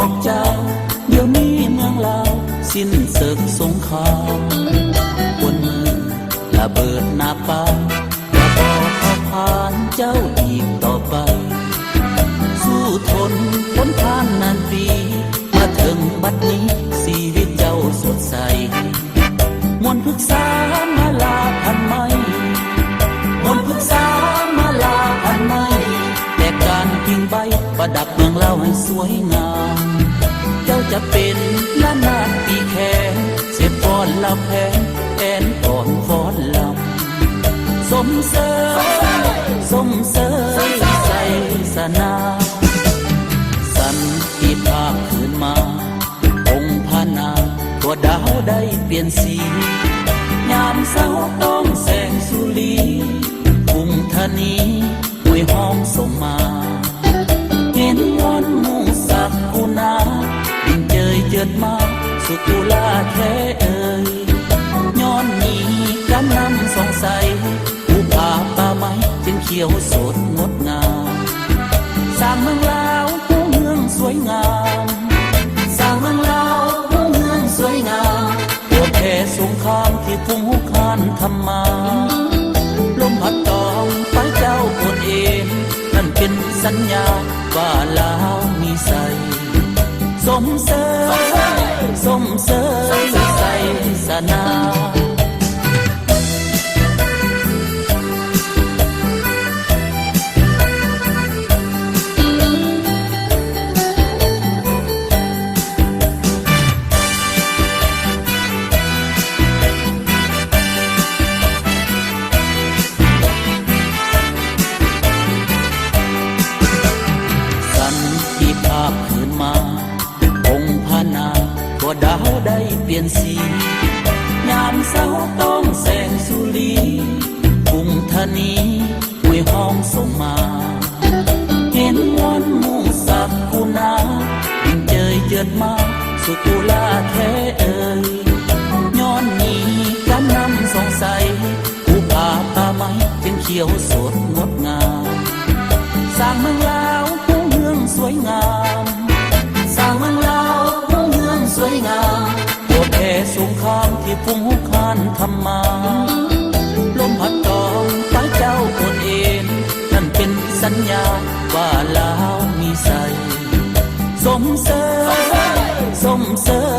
อกเจ้าเดี๋ยวนี้เมืองลาวสิ้นศึกสงครามบนมือระเบิดหน้าป่าอย่าบอกเขาผ่านเจ้าอีกต่อไปสู้ทนพ้นผ่านนานปีมาถึงบัดนี้ชีวิตเจ้าสดใสมนต์พฤกษามาลาพันไม้มนต์พฤกษามาลาพันไม้แต่การกิ่งใบประดับเมืองเราให้สวยงามเจ้าจะเป็นล้านนาปีแค่เสียฟ้อนลำแพงแอนก่อนฟ้อนลำสมเสยใส่สนาสันติภาพคืนมาองค์พระนาตัวดาวได้เปลี่ยนสียามเศร้าต้องแสงสุรีกรุงธานีห้วยห้องส่งมาเห็นวันหมู่สักกุณาดิ่งเจยเจิดมาสุกุลาแท้เอ่ยย้อนนี้กันนำสงสัยผู้ป่าป่าไม้จึงเขียวสดงดงามสร้างเมืองลาวผู้เมืองสวยงามสร้างเมืองลาวผู้เมืองสวยงามปวดแผ่สงครามที่พุ่งหุกคานทำมาลมพัดตองไปเจ้าปวดเองนั่นเป็นสัญญาว่าลาวมีใสสมเสยใส่สนาคืนมาองค์พระนาตัวดาวได้เปลี่ยนสียามเศร้าต้องแสงสุรีกรุงธานีห้วยห้องส่งมาเห็นวันหมู่สักกุณายิ่งเจยเจิดมาสุกุลาแท้เอ่ยย้อนนี้กันนำสงสัยผู้ป่าป่าไม้จึงเขียวสดงดงามสร้างเมืองลาวผู้เมืองสวยงามสร้างเมืองลาวผู้เมืองสวยงามปวดแผ่สงครามที่พุ่งหุกคานทำมาลมพัดตองไปเจ้าปวดเองนั่นเป็นสัญญาว่าลาวมีใสสมเสย